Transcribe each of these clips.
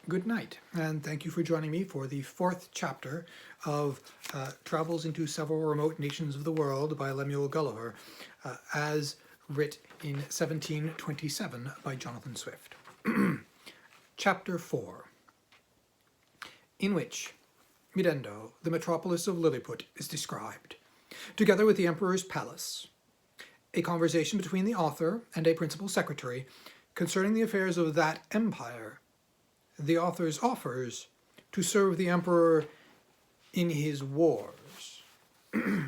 Good night, and thank you for joining me for the fourth chapter of Travels into Several Remote Nations of the World by Lemuel Gulliver, as writ in 1727 by Jonathan Swift. Chapter 4, in which Midendo, the metropolis of Lilliput, is described, together with the Emperor's palace, a conversation between the author and a principal secretary concerning the affairs of that empire, the author's offers to serve the emperor in his wars. The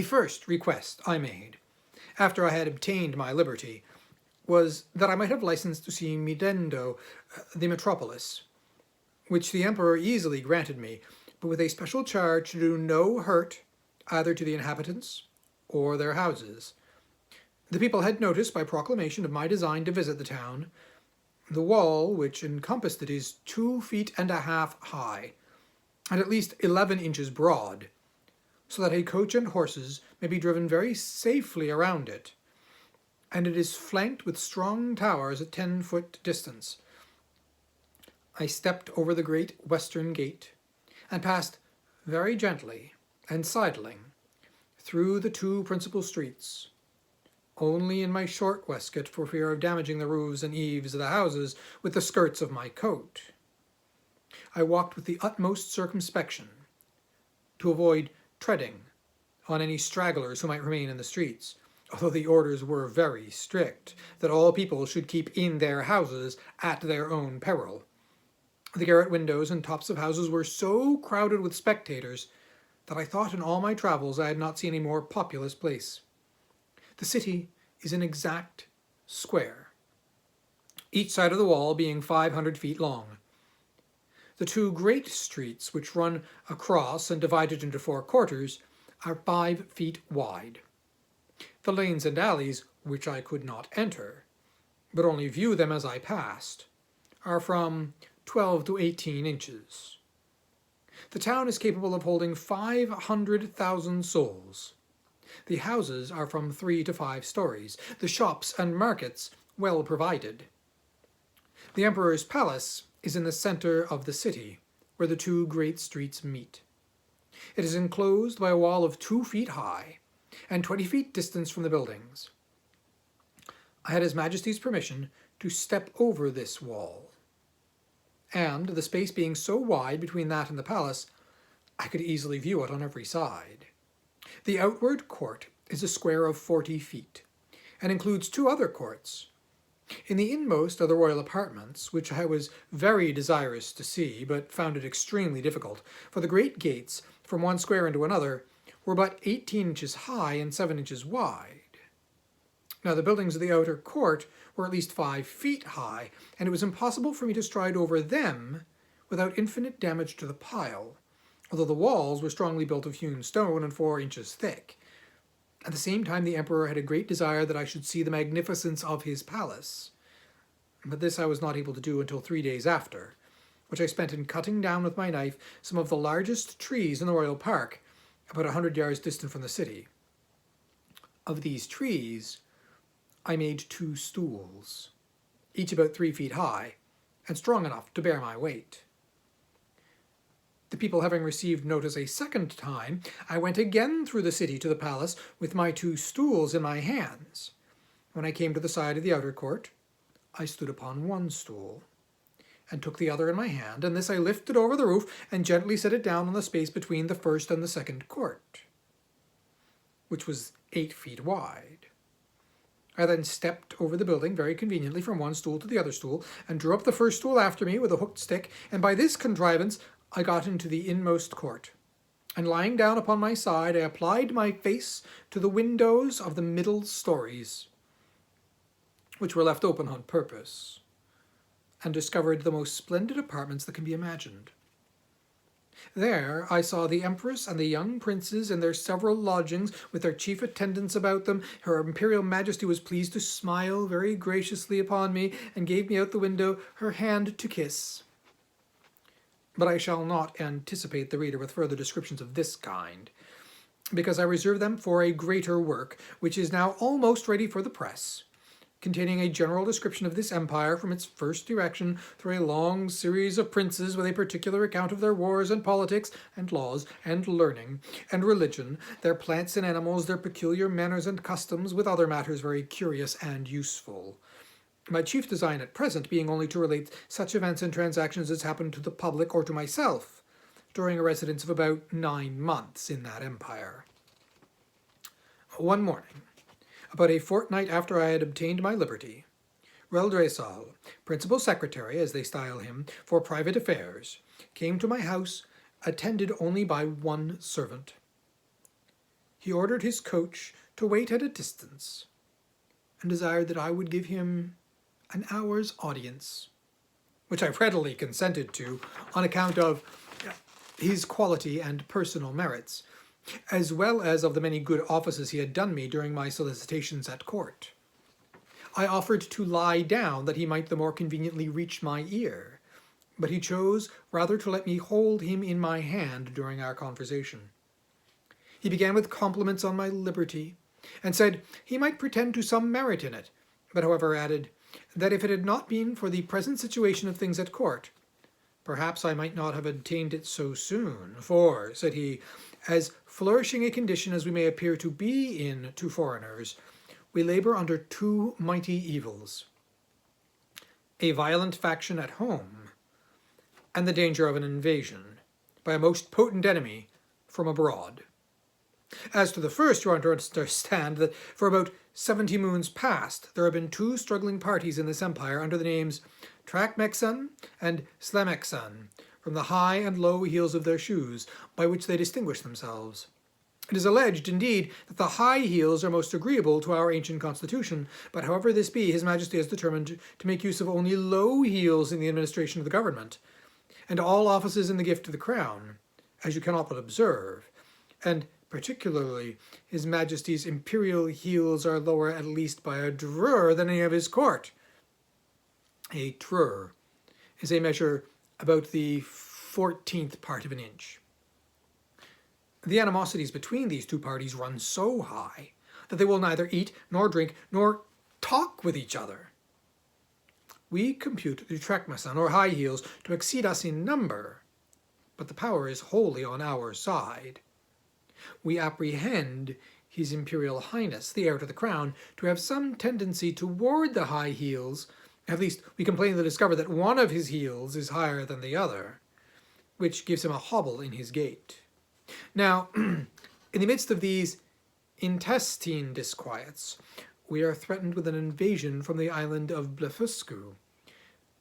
first request I made, after I had obtained my liberty, was that I might have license to see Midendo, the metropolis, which the emperor easily granted me, but with a special charge to do no hurt either to the inhabitants or their houses. The people had noticed by proclamation of my design to visit the town. The wall which encompassed it is 2 feet and a half high, and at least 11 inches broad, so that a coach and horses may be driven very safely around it, and it is flanked with strong towers at 10-foot distance. I stepped over the great western gate, and passed very gently and sidling through the 2 principal streets, only in my short waistcoat for fear of damaging the roofs and eaves of the houses with the skirts of my coat. I walked with the utmost circumspection, to avoid treading on any stragglers who might remain in the streets, although the orders were very strict, that all people should keep in their houses at their own peril. The garret windows and tops of houses were so crowded with spectators that I thought in all my travels I had not seen a more populous place. The city is an exact square, each side of the wall being 500 feet long. The 2 great streets which run across and divide it into 4 quarters are 5 feet wide. The lanes and alleys, which I could not enter, but only view them as I passed, are from 12 to 18 inches. The town is capable of holding 500,000 souls. The houses are from 3 to 5 stories, the shops and markets well provided. The emperor's palace is in the center of the city, where the 2 great streets meet. It is enclosed by a wall of 2 feet high, and 20 feet distance from the buildings. I had His Majesty's permission to step over this wall, and, the space being so wide between that and the palace, I could easily view it on every side. The outward court is a square of 40 feet, and includes 2 other courts. In the inmost are the royal apartments, which I was very desirous to see, but found it extremely difficult, for the great gates, from one square into another, were but 18 inches high and 7 inches wide. Now the buildings of the outer court were at least 5 feet high, and it was impossible for me to stride over them without infinite damage to the pile, although the walls were strongly built of hewn stone and 4 inches thick. At the same time the emperor had a great desire that I should see the magnificence of his palace, but this I was not able to do until 3 days after, which I spent in cutting down with my knife some of the largest trees in the royal park, about 100 yards distant from the city. Of these trees, I made 2 stools, each about 3 feet high, and strong enough to bear my weight. The people having received notice a second time, I went again through the city to the palace with my 2 stools in my hands. When I came to the side of the outer court, I stood upon 1 stool, and took the other in my hand, and this I lifted over the roof and gently set it down on the space between the first and the second court, which was 8 feet wide. I then stepped over the building very conveniently from 1 stool to the other stool, and drew up the first stool after me with a hooked stick, and by this contrivance I got into the inmost court, and lying down upon my side I applied my face to the windows of the middle stories, which were left open on purpose, and discovered the most splendid apartments that can be imagined. There I saw the Empress and the young princes in their several lodgings, with their chief attendants about them. Her Imperial Majesty was pleased to smile very graciously upon me, and gave me out the window her hand to kiss. But I shall not anticipate the reader with further descriptions of this kind, because I reserve them for a greater work, which is now almost ready for the press, containing a general description of this empire from its first erection through a long series of princes with a particular account of their wars and politics and laws and learning and religion, their plants and animals, their peculiar manners and customs, with other matters very curious and useful. My chief design at present being only to relate such events and transactions as happened to the public or to myself during a residence of about 9 months in that empire. One morning, about a fortnight after I had obtained my liberty, Reldresal, principal secretary, as they style him, for private affairs, came to my house, attended only by one servant. He ordered his coach to wait at a distance, and desired that I would give him an hour's audience, which I readily consented to on account of his quality and personal merits, as well as of the many good offices he had done me during my solicitations at court. I offered to lie down that he might the more conveniently reach my ear, but he chose rather to let me hold him in my hand during our conversation. He began with compliments on my liberty, and said he might pretend to some merit in it, but however added that if it had not been for the present situation of things at court, perhaps I might not have attained it so soon, for, said he, as flourishing a condition as we may appear to be in to foreigners, we labour under two mighty evils: a violent faction at home, and the danger of an invasion by a most potent enemy from abroad. As to the first, you are to understand that for about 70 moons past there have been two struggling parties in this empire under the names Trakmeksan and Slemeksan, from the high and low heels of their shoes, by which they distinguish themselves. It is alleged, indeed, that the high heels are most agreeable to our ancient constitution, but however this be, His Majesty has determined to make use of only low heels in the administration of the government, and all offices in the gift of the crown, as you cannot but observe, and particularly His Majesty's imperial heels are lower at least by a drur than any of his court. A drur is a measure about the 14th part of an inch. The animosities between these two parties run so high that they will neither eat, nor drink, nor talk with each other. We compute the Trakmasan, or high heels, to exceed us in number, but the power is wholly on our side. We apprehend His Imperial Highness, the heir to the crown, to have some tendency toward the high heels. At least, we can plainly discover that one of his heels is higher than the other, which gives him a hobble in his gait. Now, in the midst of these intestine disquiets, we are threatened with an invasion from the island of Blefuscu,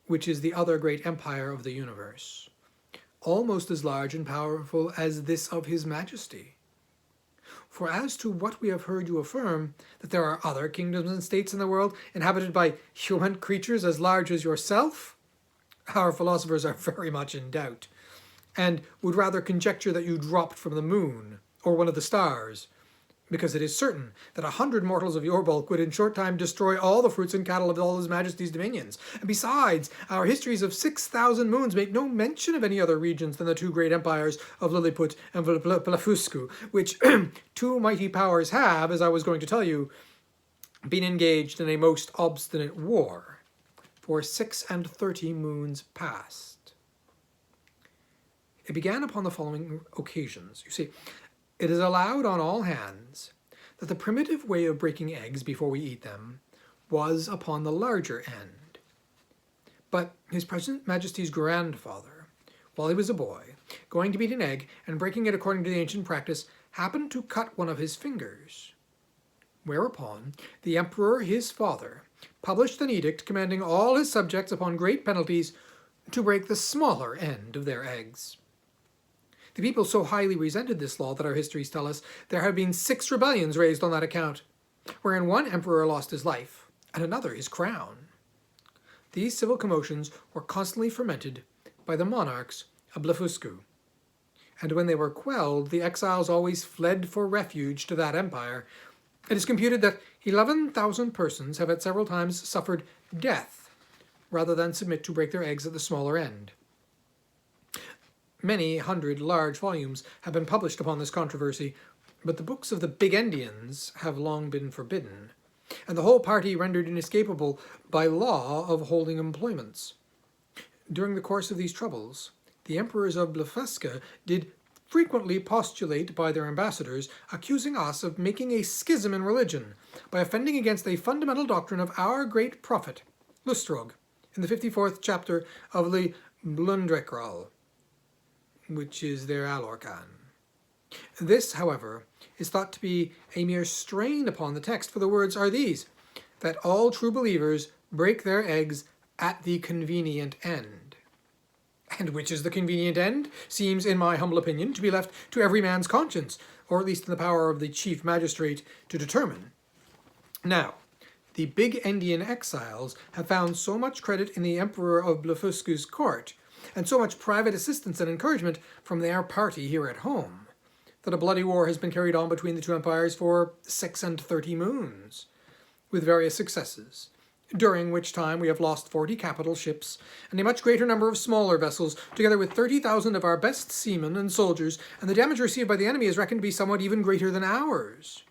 which is the other great empire of the universe, almost as large and powerful as this of His Majesty. For as to what we have heard you affirm, that there are other kingdoms and states in the world inhabited by human creatures as large as yourself, our philosophers are very much in doubt, and would rather conjecture that you dropped from the moon, or one of the stars, because it is certain that 100 mortals of your bulk would in short time destroy all the fruits and cattle of all His Majesty's dominions. And besides, our histories of 6,000 moons make no mention of any other regions than the two great empires of Lilliput and Blefuscu, which two mighty powers have, as I was going to tell you, been engaged in a most obstinate war for 36 moons past. It began upon the following occasions. You see, it is allowed on all hands that the primitive way of breaking eggs before we eat them was upon the larger end. But His Present Majesty's grandfather, while he was a boy, going to beat an egg and breaking it according to the ancient practice, happened to cut one of his fingers. Whereupon the emperor, his father, published an edict commanding all his subjects upon great penalties to break the smaller end of their eggs. The people so highly resented this law that our histories tell us there have been 6 rebellions raised on that account, wherein one emperor lost his life, and another his crown. These civil commotions were constantly fermented by the monarchs of Blefuscu, and when they were quelled, the exiles always fled for refuge to that empire. It is computed that 11,000 persons have at several times suffered death rather than submit to break their eggs at the smaller end. Many hundred large volumes have been published upon this controversy, but the books of the Big Endians have long been forbidden. and the whole party rendered inescapable by law of holding employments. During the course of these troubles, the emperors of Blefusca did frequently postulate by their ambassadors, accusing us of making a schism in religion by offending against a fundamental doctrine of our great prophet, Lustrog, in the 54th chapter of the Blundrekral, which is their Alorcan. This, however, is thought to be a mere strain upon the text, for the words are these, that all true believers break their eggs at the convenient end. And which is the convenient end seems, in my humble opinion, to be left to every man's conscience, or at least in the power of the chief magistrate to determine. Now, the Big Endian exiles have found so much credit in the Emperor of Blefuscu's court, and so much private assistance and encouragement from their party here at home, that a bloody war has been carried on between the two empires for 36 moons, with various successes, during which time we have lost 40 capital ships and a much greater number of smaller vessels, together with 30,000 of our best seamen and soldiers, and the damage received by the enemy is reckoned to be somewhat even greater than ours.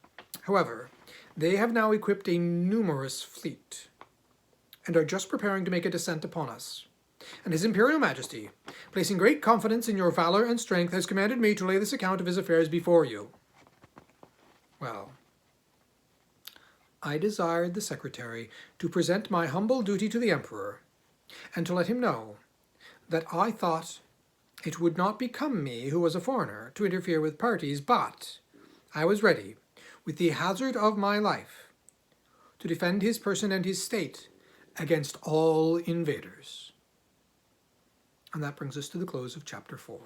However, they have now equipped a numerous fleet, and are just preparing to make a descent upon us. And His Imperial Majesty, placing great confidence in your valor and strength, has commanded me to lay this account of his affairs before you. Well, I desired the secretary to present my humble duty to the emperor, and to let him know that I thought it would not become me, who was a foreigner, to interfere with parties, but I was ready, with the hazard of my life, to defend his person and his state against all invaders. And that brings us to the close of chapter 4.